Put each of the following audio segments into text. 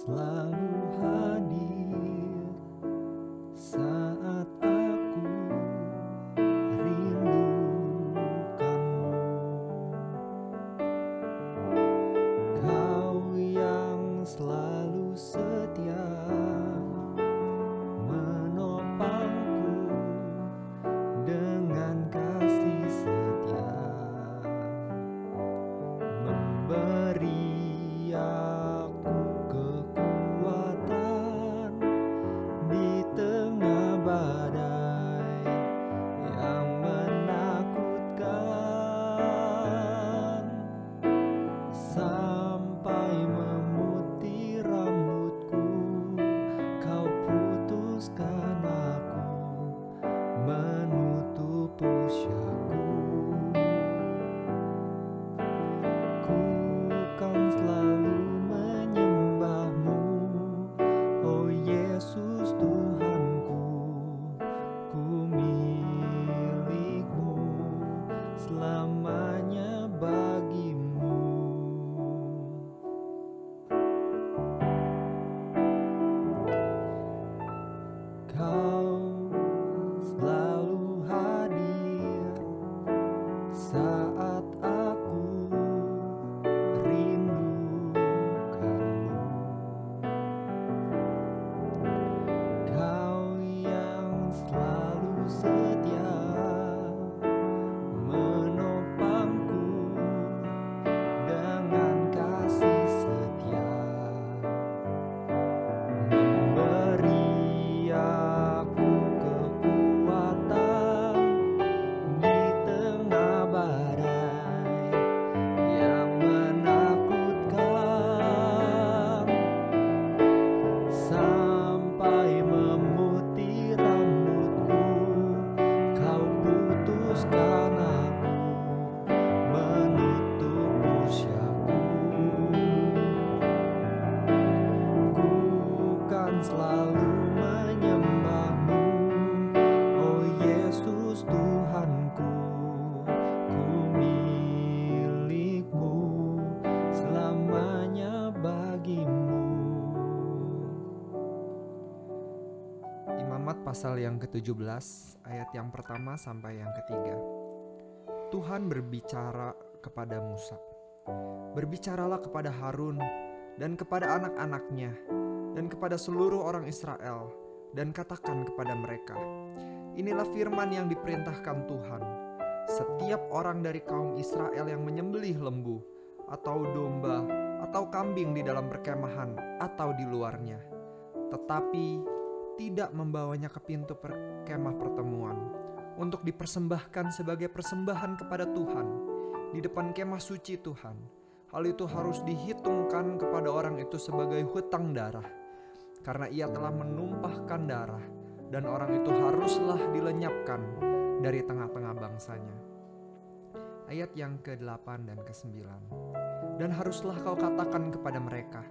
selalu hadir saat aku rindukanmu. Kau yang selalu setia menopangku dengan kasih setia, memberi aku kekuatan di tengah badai yang menakutkan, sampai memutih rambutku. Kau putuskan aku menutup usiaku. Ku kan selalu menyembahmu, oh Yesus Tuhanku. Ku milikmu, selamanya bagimu. Kau selalu hadir saat aku rindukanmu. Kau yang selalu setia menopangku dengan kasih setia, memberi aku kekuatan di tengah badai yang menakutkan, sampai memutih rambutku. Kau putuskan aku menutup usiaku. Ku kan selalu menyembahmu, oh Yesus Tuhanku. Ku milikmu, selamanya bagimu. Imamat pasal yang ke-17 ayat yang pertama sampai yang ketiga. Tuhan berbicara kepada Musa, "Berbicaralah kepada Harun dan kepada anak-anaknya dan kepada seluruh orang Israel, dan katakan kepada mereka, inilah firman yang diperintahkan Tuhan. Setiap orang dari kaum Israel yang menyembelih lembu atau domba atau kambing di dalam perkemahan atau di luarnya, tetapi tidak membawanya ke pintu kemah pertemuan untuk dipersembahkan sebagai persembahan kepada Tuhan di depan kemah suci Tuhan, hal itu harus dihitungkan kepada orang itu sebagai hutang darah, karena ia telah menumpahkan darah, dan orang itu haruslah dilenyapkan dari tengah-tengah bangsanya." Ayat yang ke-8 dan ke-9. "Dan haruslah kau katakan kepada mereka,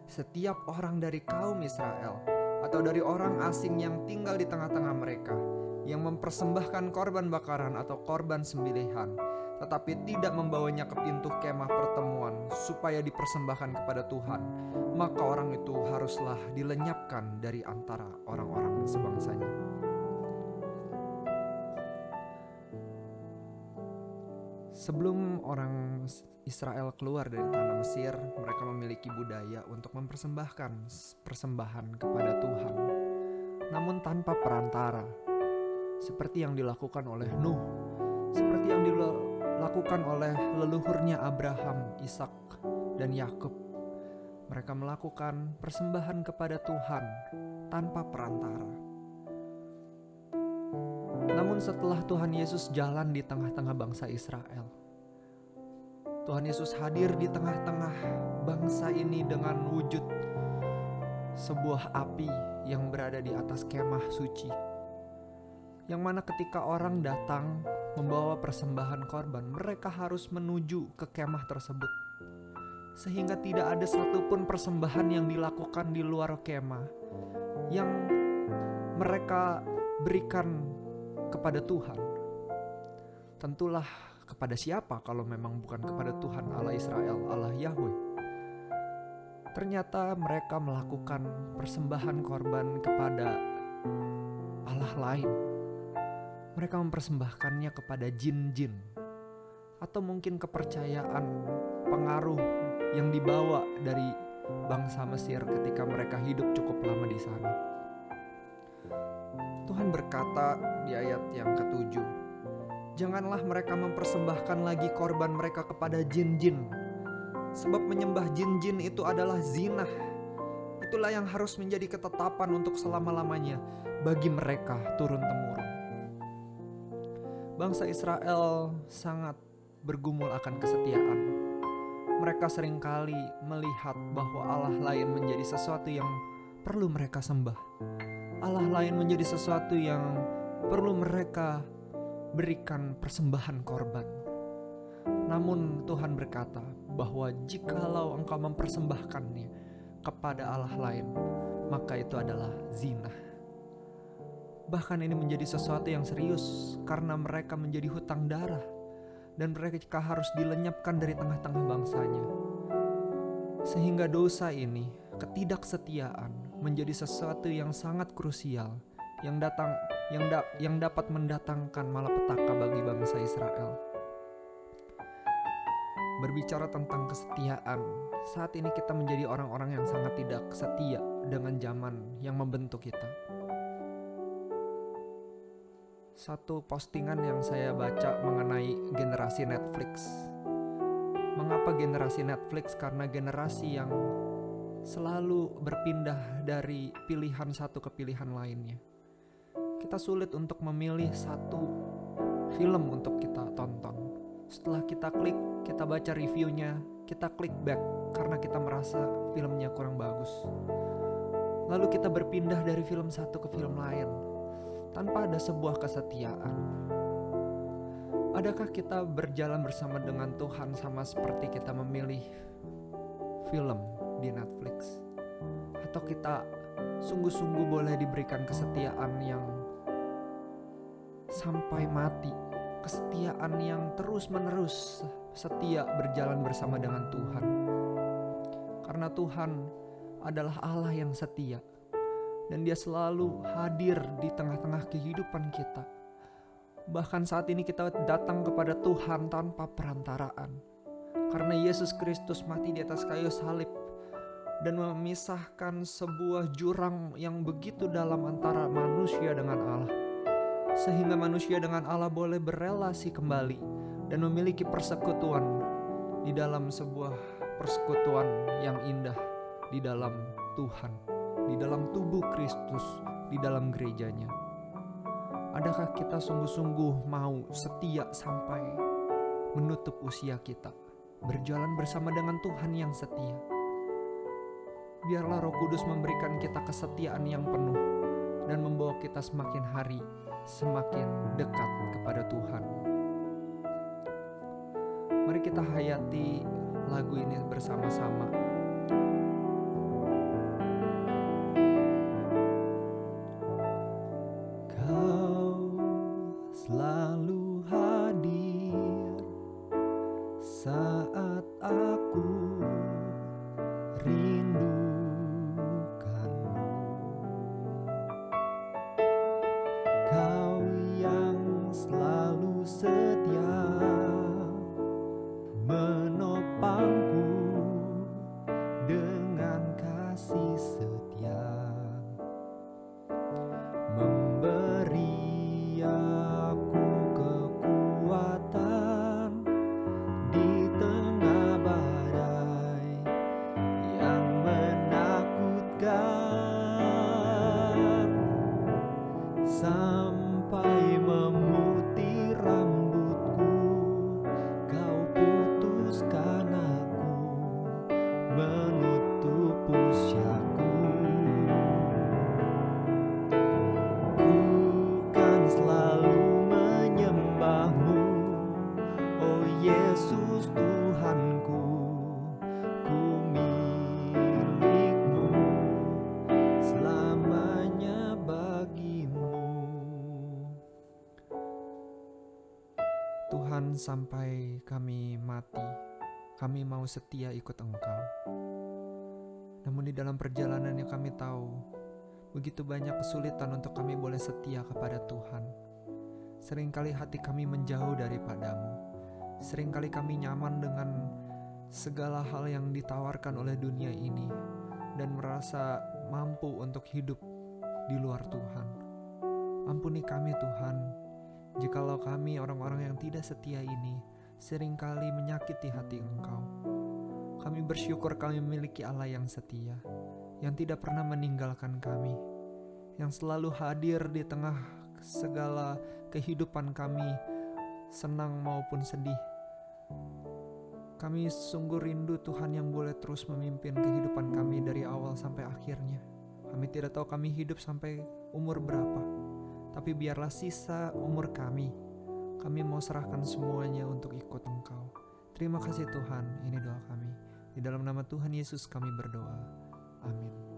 setiap orang dari kaum Israel atau dari orang asing yang tinggal di tengah-tengah mereka, yang mempersembahkan korban bakaran atau korban sembelihan, tetapi tidak membawanya ke pintu kemah pertemuan supaya dipersembahkan kepada Tuhan, maka orang itu haruslah dilenyapkan dari antara orang-orang sebangsanya." Sebelum orang Israel keluar dari tanah Mesir, mereka memiliki budaya untuk mempersembahkan persembahan kepada Tuhan, namun tanpa perantara, seperti yang dilakukan oleh Nuh, seperti yang dilakukan oleh leluhurnya Abraham, Ishak, dan Yakub. Mereka melakukan persembahan kepada Tuhan tanpa perantara. Namun setelah Tuhan Yesus jalan di tengah-tengah bangsa Israel, Tuhan Yesus hadir di tengah-tengah bangsa ini dengan wujud sebuah api yang berada di atas kemah suci, yang mana ketika orang datang membawa persembahan korban, mereka harus menuju ke kemah tersebut, sehingga tidak ada satupun persembahan yang dilakukan di luar kemah yang mereka berikan kepada Tuhan. Tentulah kepada siapa kalau memang bukan kepada Tuhan Allah Israel, Allah Yahweh. Ternyata mereka melakukan persembahan korban kepada Allah lain. Mereka mempersembahkannya kepada jin-jin, atau mungkin kepercayaan pengaruh yang dibawa dari bangsa Mesir ketika mereka hidup cukup lama di sana. Tuhan berkata di ayat yang ke-7, janganlah mereka mempersembahkan lagi korban mereka kepada jin-jin, sebab menyembah jin-jin itu adalah zina. Itulah yang harus menjadi ketetapan untuk selama-lamanya bagi mereka turun-temurun. Bangsa Israel sangat bergumul akan kesetiaan. Mereka seringkali melihat bahwa Allah lain menjadi sesuatu yang perlu mereka sembah. Allah lain menjadi sesuatu yang perlu mereka berikan persembahan korban. Namun Tuhan berkata bahwa jikalau engkau mempersembahkannya kepada Allah lain, maka itu adalah zina. Bahkan ini menjadi sesuatu yang serius karena mereka menjadi hutang darah dan mereka harus dilenyapkan dari tengah-tengah bangsanya. Sehingga dosa ini, ketidaksetiaan, menjadi sesuatu yang sangat krusial yang dapat mendatangkan malapetaka bagi bangsa Israel. Berbicara tentang kesetiaan, saat ini kita menjadi orang-orang yang sangat tidak setia dengan zaman yang membentuk kita. Satu postingan yang saya baca mengenai generasi Netflix. Mengapa generasi Netflix? Karena generasi yang selalu berpindah dari pilihan satu ke pilihan lainnya. Kita sulit untuk memilih satu film untuk kita tonton. Setelah kita klik, kita baca reviewnya, kita klik back karena kita merasa filmnya kurang bagus. Lalu kita berpindah dari film satu ke film lain tanpa ada sebuah kesetiaan. Adakah kita berjalan bersama dengan Tuhan sama seperti kita memilih film di Netflix? Atau kita sungguh-sungguh boleh diberikan kesetiaan yang sampai mati? Kesetiaan yang terus-menerus setia berjalan bersama dengan Tuhan. Karena Tuhan adalah Allah yang setia. Dan Dia selalu hadir di tengah-tengah kehidupan kita. Bahkan saat ini kita datang kepada Tuhan tanpa perantaraan. Karena Yesus Kristus mati di atas kayu salib dan memisahkan sebuah jurang yang begitu dalam antara manusia dengan Allah. Sehingga manusia dengan Allah boleh berelasi kembali dan memiliki persekutuan di dalam sebuah persekutuan yang indah di dalam Tuhan, di dalam tubuh Kristus, di dalam gerejanya. Adakah kita sungguh-sungguh mau setia sampai menutup usia kita, berjalan bersama dengan Tuhan yang setia? Biarlah Roh Kudus memberikan kita kesetiaan yang penuh dan membawa kita semakin hari semakin dekat kepada Tuhan. Mari kita hayati lagu ini bersama-sama. Kau selalu hadir saat aku rindukanmu. Kau yang selalu setia menopangku dengan kasih setia, memberi aku kekuatan di tengah badai yang menakutkan, sampai memutih rambutku. Kau putuskan aku menutup usiaku. Ku kan selalu menyembahmu, oh Yesus Tuhanku. Ku milikmu, selamanya bagimu. Tuhan, sampai kami mati, kami mau setia ikut Engkau. Namun di dalam perjalanan yang kami tahu, begitu banyak kesulitan untuk kami boleh setia kepada Tuhan. Seringkali hati kami menjauh daripadamu. Seringkali kami nyaman dengan segala hal yang ditawarkan oleh dunia ini dan merasa mampu untuk hidup di luar Tuhan. Ampuni kami Tuhan, jikalau kami orang-orang yang tidak setia ini seringkali menyakiti hati Engkau. Kami bersyukur kami memiliki Allah yang setia, yang tidak pernah meninggalkan kami, yang selalu hadir di tengah segala kehidupan kami, senang maupun sedih. Kami sungguh rindu Tuhan yang boleh terus memimpin kehidupan kami dari awal sampai akhirnya. Kami tidak tahu kami hidup sampai umur berapa, tapi biarlah sisa umur kami mau serahkan semuanya untuk ikut Engkau. Terima kasih Tuhan, ini doa kami. Di dalam nama Tuhan Yesus kami berdoa. Amin.